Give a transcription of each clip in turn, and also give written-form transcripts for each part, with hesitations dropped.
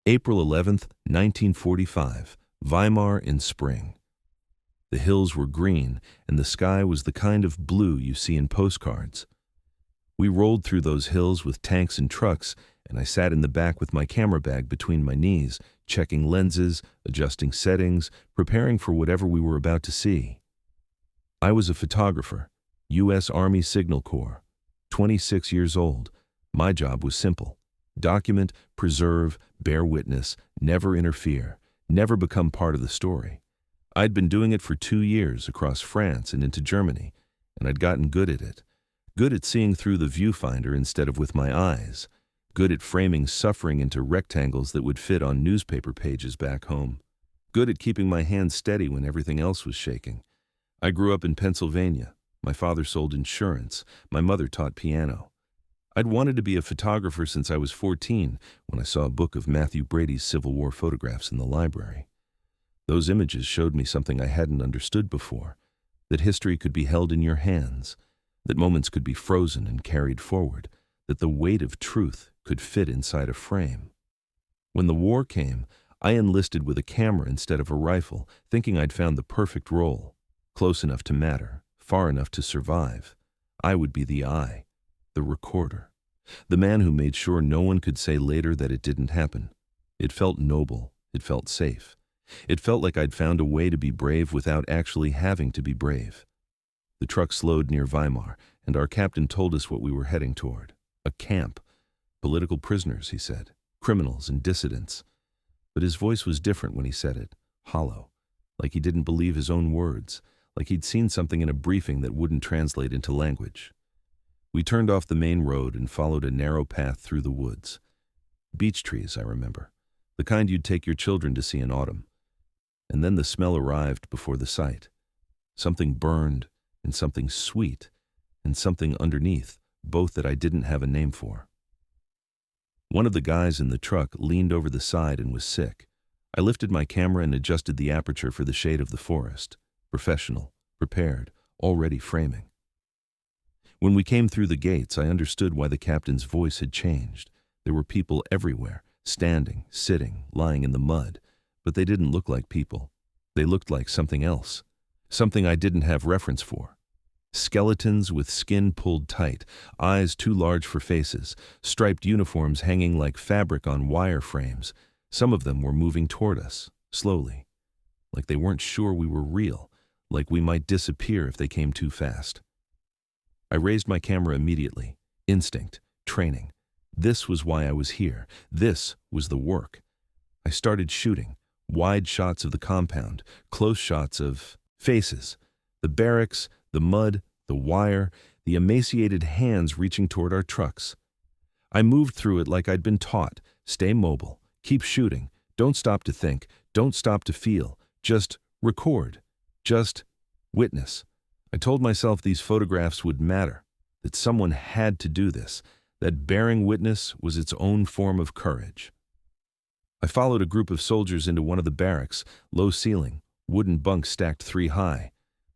April 11th, 1945, Weimar in spring. The hills were green, and the sky was the kind of blue you see in postcards. We rolled through those hills with tanks and trucks, and I sat in the back with my camera bag between my knees, checking lenses, adjusting settings, preparing for whatever we were about to see. I was a photographer, U.S. Army Signal Corps, 26 years old. My job was simple: document, preserve, bear witness, never interfere, never become part of the story. I'd been doing it for 2 years across France and into Germany, and I'd gotten good at it. Good at seeing through the viewfinder instead of with my eyes. Good at framing suffering into rectangles that would fit on newspaper pages back home. Good at keeping my hands steady when everything else was shaking. I grew up in Pennsylvania. My father sold insurance. My mother taught piano. I'd wanted to be a photographer since I was 14 when I saw a book of Matthew Brady's Civil War photographs in the library. Those images showed me something I hadn't understood before: that history could be held in your hands, that moments could be frozen and carried forward, that the weight of truth could fit inside a frame. When the war came, I enlisted with a camera instead of a rifle, thinking I'd found the perfect role, close enough to matter, far enough to survive. I would be the eye, the recorder, the man who made sure no one could say later that it didn't happen. It felt noble. It felt safe. It felt like I'd found a way to be brave without actually having to be brave. The truck slowed near Weimar, and our captain told us what we were heading toward. A camp. Political prisoners, he said. Criminals and dissidents. But his voice was different when he said it. Hollow. Like he didn't believe his own words. Like he'd seen something in a briefing that wouldn't translate into language. We turned off the main road and followed a narrow path through the woods. Beech trees, I remember. The kind you'd take your children to see in autumn. And then the smell arrived before the sight. Something burned, and something sweet, and something underneath, both that I didn't have a name for. One of the guys in the truck leaned over the side and was sick. I lifted my camera and adjusted the aperture for the shade of the forest. Professional, prepared, already framing. When we came through the gates, I understood why the captain's voice had changed. There were people everywhere, standing, sitting, lying in the mud. But they didn't look like people. They looked like something else. Something I didn't have reference for. Skeletons with skin pulled tight, eyes too large for faces, striped uniforms hanging like fabric on wire frames. Some of them were moving toward us, slowly. Like they weren't sure we were real, like we might disappear if they came too fast. I raised my camera immediately. Instinct, training. This was why I was here. This was the work. I started shooting. Wide shots of the compound, close shots of faces, the barracks, the mud, the wire, the emaciated hands reaching toward our trucks. I moved through it like I'd been taught. Stay mobile, keep shooting, don't stop to think, don't stop to feel, just record, just witness. I told myself these photographs would matter, that someone had to do this, that bearing witness was its own form of courage. I followed a group of soldiers into one of the barracks, low ceiling, wooden bunks stacked 3 high.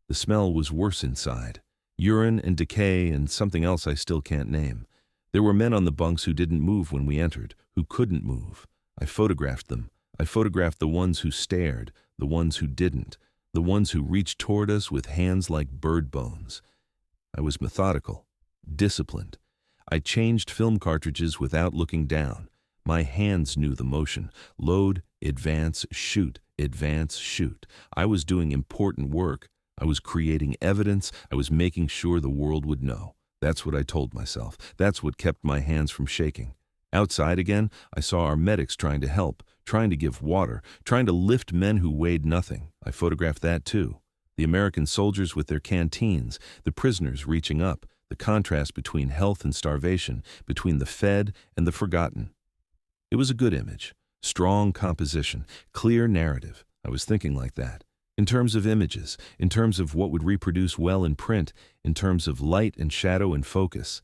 The smell was worse inside. Urine and decay and something else I still can't name. There were men on the bunks who didn't move when we entered, who couldn't move. I photographed them. I photographed the ones who stared, the ones who didn't, the ones who reached toward us with hands like bird bones. I was methodical, disciplined. I changed film cartridges without looking down. My hands knew the motion. Load, advance, shoot, advance, shoot. I was doing important work. I was creating evidence. I was making sure the world would know. That's what I told myself. That's what kept my hands from shaking. Outside again, I saw our medics trying to help, trying to give water, trying to lift men who weighed nothing. I photographed that too. The American soldiers with their canteens, the prisoners reaching up, the contrast between health and starvation, between the fed and the forgotten. It was a good image, strong composition, clear narrative. I was thinking like that. In terms of images, in terms of what would reproduce well in print, in terms of light and shadow and focus.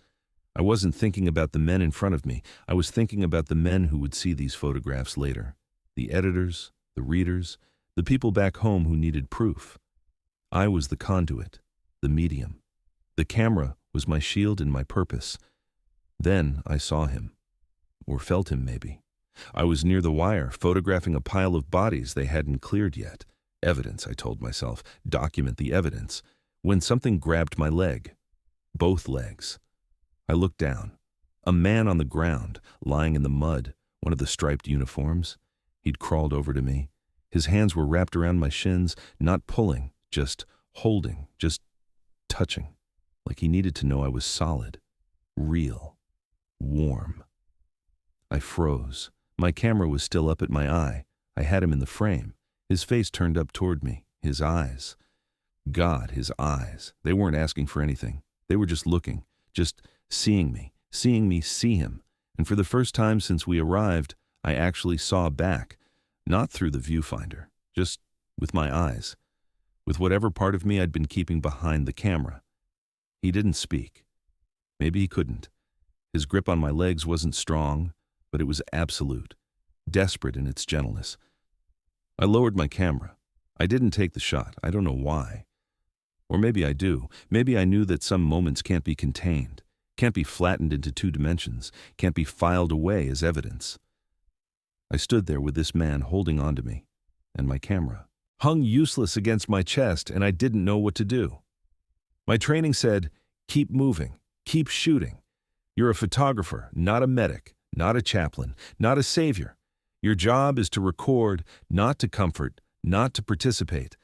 I wasn't thinking about the men in front of me. I was thinking about the men who would see these photographs later. The editors, the readers, the people back home who needed proof. I was the conduit, the medium. The camera was my shield and my purpose. Then I saw him. Or felt him, maybe. I was near the wire, photographing a pile of bodies they hadn't cleared yet. Evidence, I told myself. Document the evidence. When something grabbed my leg. Both legs. I looked down. A man on the ground, lying in the mud, one of the striped uniforms. He'd crawled over to me. His hands were wrapped around my shins, not pulling, just holding, just touching, like he needed to know I was solid, real, warm. I froze. My camera was still up at my eye. I had him in the frame, his face turned up toward me, his eyes. God, his eyes. They weren't asking for anything. They were just looking, just seeing me see him. And for the first time since we arrived, I actually saw back, not through the viewfinder, just with my eyes, with whatever part of me I'd been keeping behind the camera. He didn't speak. Maybe he couldn't. His grip on my legs wasn't strong, but it was absolute, desperate in its gentleness. I lowered my camera. I didn't take the shot. I don't know why. Or maybe I do. Maybe I knew that some moments can't be contained, can't be flattened into 2 dimensions, can't be filed away as evidence. I stood there with this man holding on to me, and my camera hung useless against my chest, and I didn't know what to do. My training said, keep moving, keep shooting. You're a photographer, not a medic, not a chaplain, not a savior. Your job is to record, not to comfort, not to participate.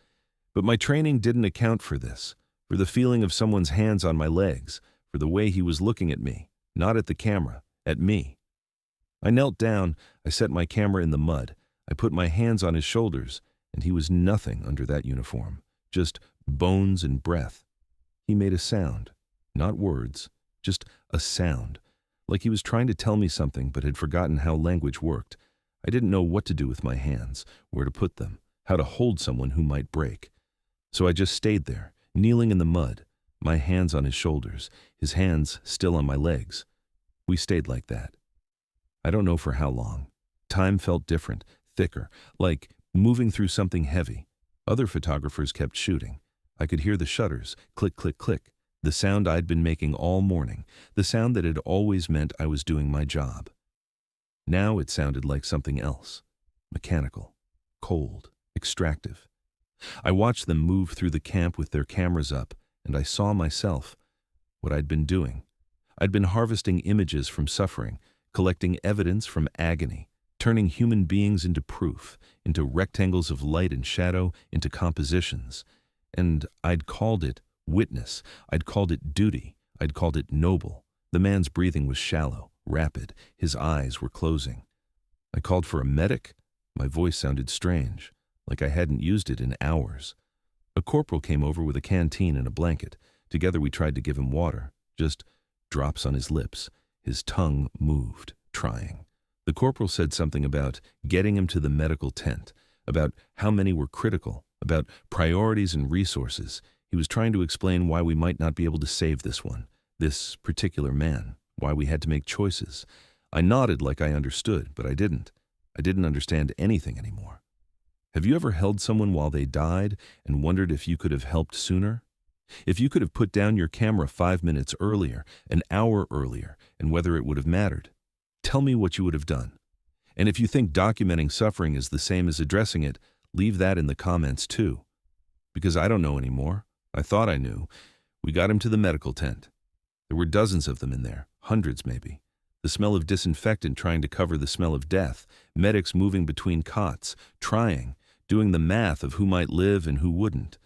But my training didn't account for this, for the feeling of someone's hands on my legs, for the way he was looking at me, not at the camera, at me. I knelt down, I set my camera in the mud, I put my hands on his shoulders, and he was nothing under that uniform, just bones and breath. He made a sound, not words, just a sound, like he was trying to tell me something but had forgotten how language worked. I didn't know what to do with my hands, where to put them, how to hold someone who might break. So I just stayed there, kneeling in the mud, my hands on his shoulders, his hands still on my legs. We stayed like that. I don't know for how long. Time felt different, thicker, like moving through something heavy. Other photographers kept shooting. I could hear the shutters, click, click, click, the sound I'd been making all morning, the sound that had always meant I was doing my job. Now it sounded like something else, mechanical, cold, extractive. I watched them move through the camp with their cameras up, and I saw myself, what I'd been doing. I'd been harvesting images from suffering, collecting evidence from agony, turning human beings into proof, into rectangles of light and shadow, into compositions. And I'd called it witness, I'd called it duty, I'd called it noble. The man's breathing was shallow, rapid, his eyes were closing. I called for a medic. My voice sounded strange, like I hadn't used it in hours. A corporal came over with a canteen and a blanket. Together we tried to give him water, just drops on his lips. His tongue moved, trying. The corporal said something about getting him to the medical tent, about how many were critical, about priorities and resources. He was trying to explain why we might not be able to save this one, this particular man, why we had to make choices. I nodded like I understood, but I didn't. I didn't understand anything anymore. Have you ever held someone while they died and wondered if you could have helped sooner? If you could have put down your camera 5 minutes earlier, an hour earlier, and whether it would have mattered? Tell me what you would have done. And if you think documenting suffering is the same as addressing it, leave that in the comments too. Because I don't know anymore. I thought I knew. We got him to the medical tent. There were dozens of them in there, hundreds maybe. The smell of disinfectant trying to cover the smell of death, medics moving between cots, trying, doing the math of who might live and who wouldn't.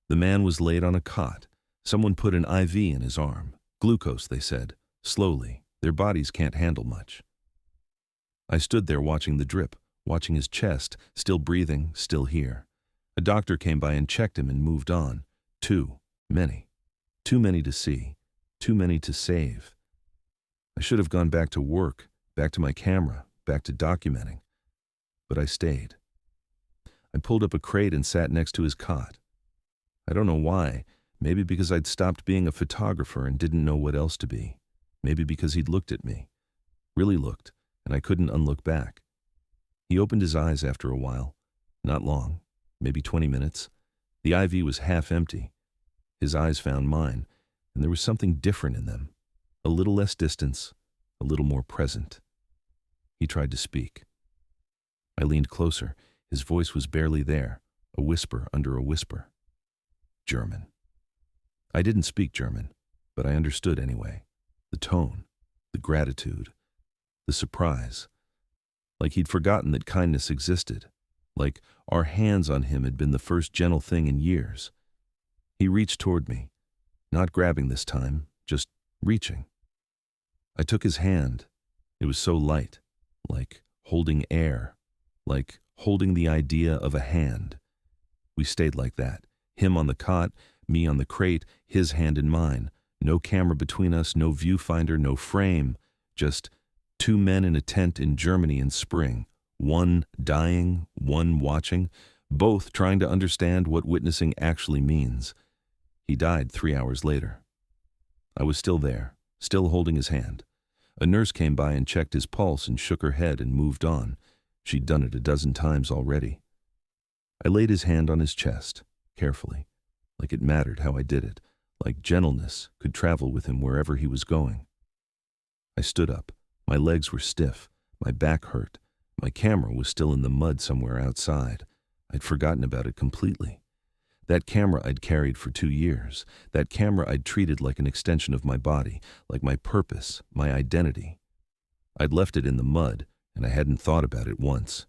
The man was laid on a cot. Someone put an IV in his arm. Glucose, they said. Slowly. Their bodies can't handle much. I stood there watching the drip, watching his chest, still breathing, still here. A doctor came by and checked him and moved on. Too many. Too many to see. Too many to save. I should have gone back to work, back to my camera, back to documenting. But I stayed. I pulled up a crate and sat next to his cot. I don't know why. Maybe because I'd stopped being a photographer and didn't know what else to be. Maybe because he'd looked at me. Really looked, and I couldn't unlook back. He opened his eyes after a while. Not long. Maybe 20 minutes. The IV was half empty. His eyes found mine, and there was something different in them. A little less distance, a little more present. He tried to speak. I leaned closer. His voice was barely there, a whisper under a whisper. German. I didn't speak German, but I understood anyway. The tone, the gratitude, the surprise. Like he'd forgotten that kindness existed. Like our hands on him had been the first gentle thing in years. He reached toward me, not grabbing this time, just reaching. I took his hand. It was so light, like holding air, like holding the idea of a hand. We stayed like that, him on the cot, me on the crate, his hand in mine. No camera between us, no viewfinder, no frame, just two men in a tent in Germany in spring, one dying, one watching, both trying to understand what witnessing actually means. He died 3 hours later. I was still there, still holding his hand. A nurse came by and checked his pulse and shook her head and moved on. She'd done it a dozen times already. I laid his hand on his chest, carefully, like it mattered how I did it, like gentleness could travel with him wherever he was going. I stood up. My legs were stiff. My back hurt. My camera was still in the mud somewhere outside. I'd forgotten about it completely. That camera I'd carried for 2 years. That camera I'd treated like an extension of my body, like my purpose, my identity. I'd left it in the mud, and I hadn't thought about it once.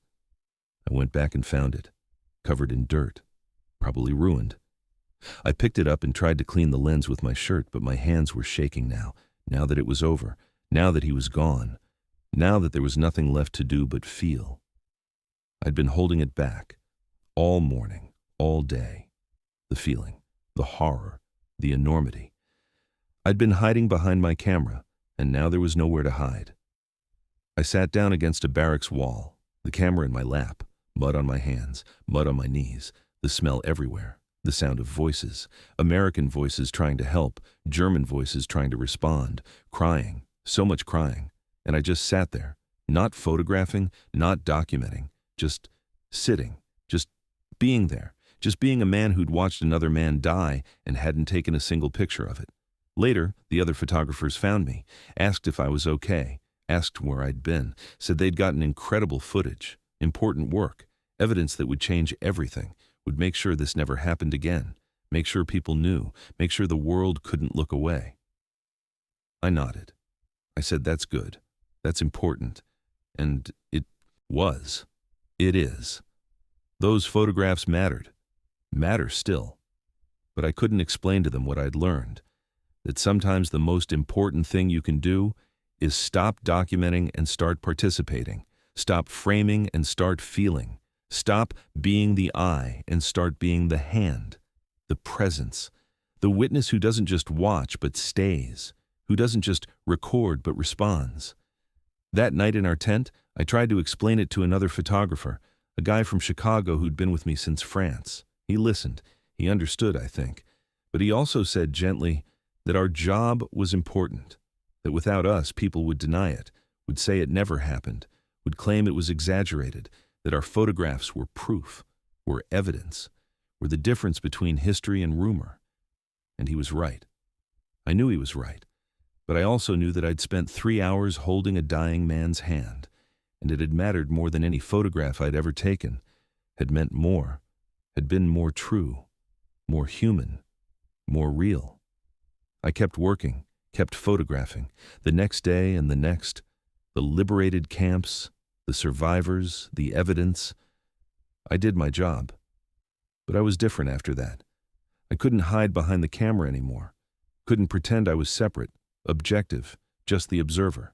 I went back and found it, covered in dirt, probably ruined. I picked it up and tried to clean the lens with my shirt, but my hands were shaking now that it was over, now that he was gone, now that there was nothing left to do but feel. I'd been holding it back, all morning, all day. The feeling, the horror, the enormity. I'd been hiding behind my camera, and now there was nowhere to hide. I sat down against a barracks wall, the camera in my lap, mud on my hands, mud on my knees, the smell everywhere, the sound of voices, American voices trying to help, German voices trying to respond, crying, so much crying, and I just sat there, not photographing, not documenting, just sitting, just being there, just being a man who'd watched another man die and hadn't taken a single picture of it. Later, the other photographers found me, asked if I was okay, asked where I'd been, said they'd gotten incredible footage, important work, evidence that would change everything, would make sure this never happened again, make sure people knew, make sure the world couldn't look away. I nodded. I said, that's good, that's important, and it was. It is. Those photographs mattered, matter still, but I couldn't explain to them what I'd learned, that sometimes the most important thing you can do is stop documenting and start participating, stop framing and start feeling, stop being the eye and start being the hand, the presence, the witness who doesn't just watch but stays, who doesn't just record but responds. That night in our tent, I tried to explain it to another photographer, a guy from Chicago who'd been with me since France. He listened. He understood, I think. But he also said gently that our job was important, that without us, people would deny it, would say it never happened, would claim it was exaggerated, that our photographs were proof, were evidence, were the difference between history and rumor. And he was right. I knew he was right. But I also knew that I'd spent 3 hours holding a dying man's hand, and it had mattered more than any photograph I'd ever taken, had meant more, had been more true, more human, more real. I kept working, kept photographing, the next day and the next, the liberated camps, the survivors, the evidence. I did my job. But I was different after that. I couldn't hide behind the camera anymore, couldn't pretend I was separate, objective, just the observer.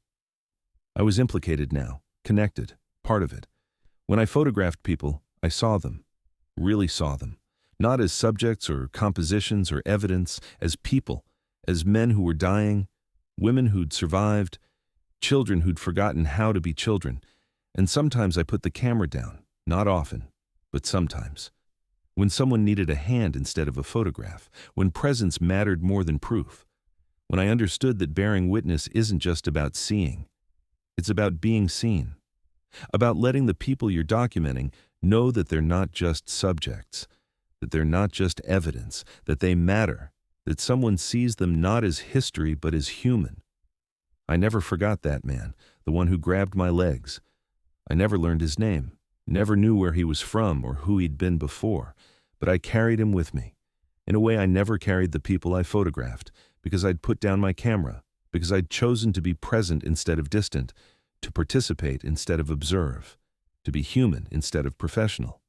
I was implicated now, connected, part of it. When I photographed people, I saw them, really saw them, not as subjects or compositions or evidence, as people, as men who were dying, women who'd survived, children who'd forgotten how to be children. And sometimes I put the camera down, not often, but sometimes. When someone needed a hand instead of a photograph, when presence mattered more than proof, when I understood that bearing witness isn't just about seeing, it's about being seen, about letting the people you're documenting know that they're not just subjects, that they're not just evidence, that they matter, that someone sees them not as history but as human. I never forgot that man, the one who grabbed my legs, I never learned his name, never knew where he was from or who he'd been before, but I carried him with me. In a way I never carried the people I photographed, because I'd put down my camera, because I'd chosen to be present instead of distant, to participate instead of observe, to be human instead of professional.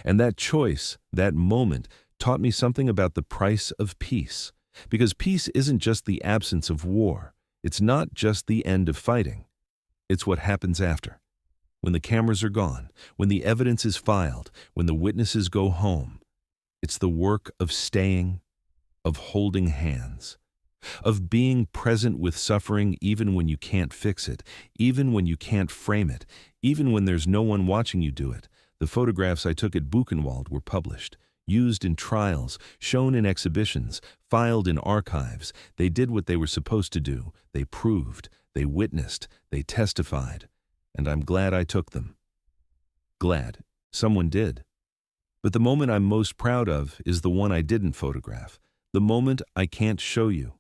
And that choice, that moment, taught me something about the price of peace. Because peace isn't just the absence of war. It's not just the end of fighting. It's what happens after. When the cameras are gone, when the evidence is filed, when the witnesses go home. It's the work of staying, of holding hands, of being present with suffering even when you can't fix it, even when you can't frame it, even when there's no one watching you do it. The photographs I took at Buchenwald were published, used in trials, shown in exhibitions, filed in archives. They did what they were supposed to do. They proved, they witnessed, they testified. And I'm glad I took them. Glad someone did. But the moment I'm most proud of is the one I didn't photograph, the moment I can't show you,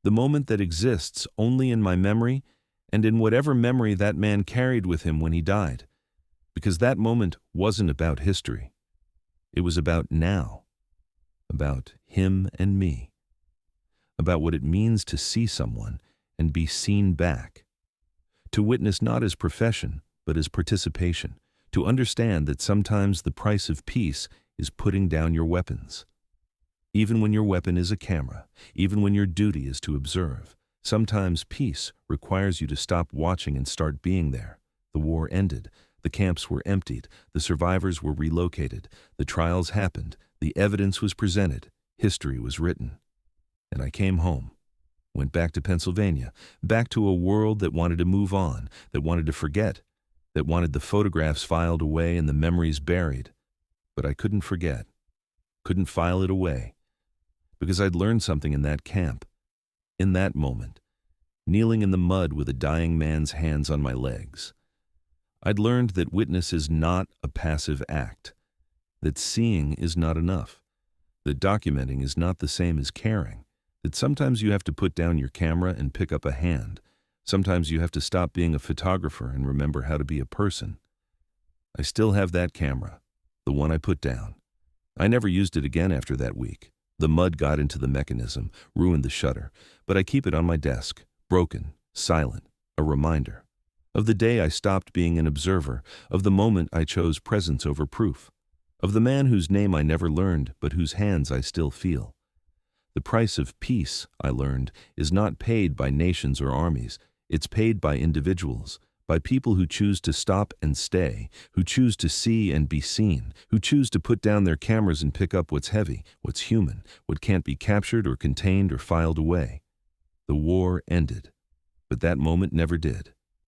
the moment that exists only in my memory and in whatever memory that man carried with him when he died. Because that moment wasn't about history. It was about now, about him and me, about what it means to see someone and be seen back, to witness not as profession, but as participation, to understand that sometimes the price of peace is putting down your weapons. Even when your weapon is a camera, even when your duty is to observe, sometimes peace requires you to stop watching and start being there. The war ended. The camps were emptied, the survivors were relocated, the trials happened, the evidence was presented, history was written. And I came home, went back to Pennsylvania, back to a world that wanted to move on, that wanted to forget, that wanted the photographs filed away and the memories buried. But I couldn't forget, couldn't file it away, because I'd learned something in that camp, in that moment, kneeling in the mud with a dying man's hands on my legs. I'd learned that witness is not a passive act, that seeing is not enough, that documenting is not the same as caring, that sometimes you have to put down your camera and pick up a hand, sometimes you have to stop being a photographer and remember how to be a person. I still have that camera, the one I put down. I never used it again after that week. The mud got into the mechanism, ruined the shutter, but I keep it on my desk, broken, silent, a reminder. Of the day I stopped being an observer, of the moment I chose presence over proof, of the man whose name I never learned but whose hands I still feel. The price of peace, I learned, is not paid by nations or armies. It's paid by individuals, by people who choose to stop and stay, who choose to see and be seen, who choose to put down their cameras and pick up what's heavy, what's human, what can't be captured or contained or filed away. The war ended, but that moment never did.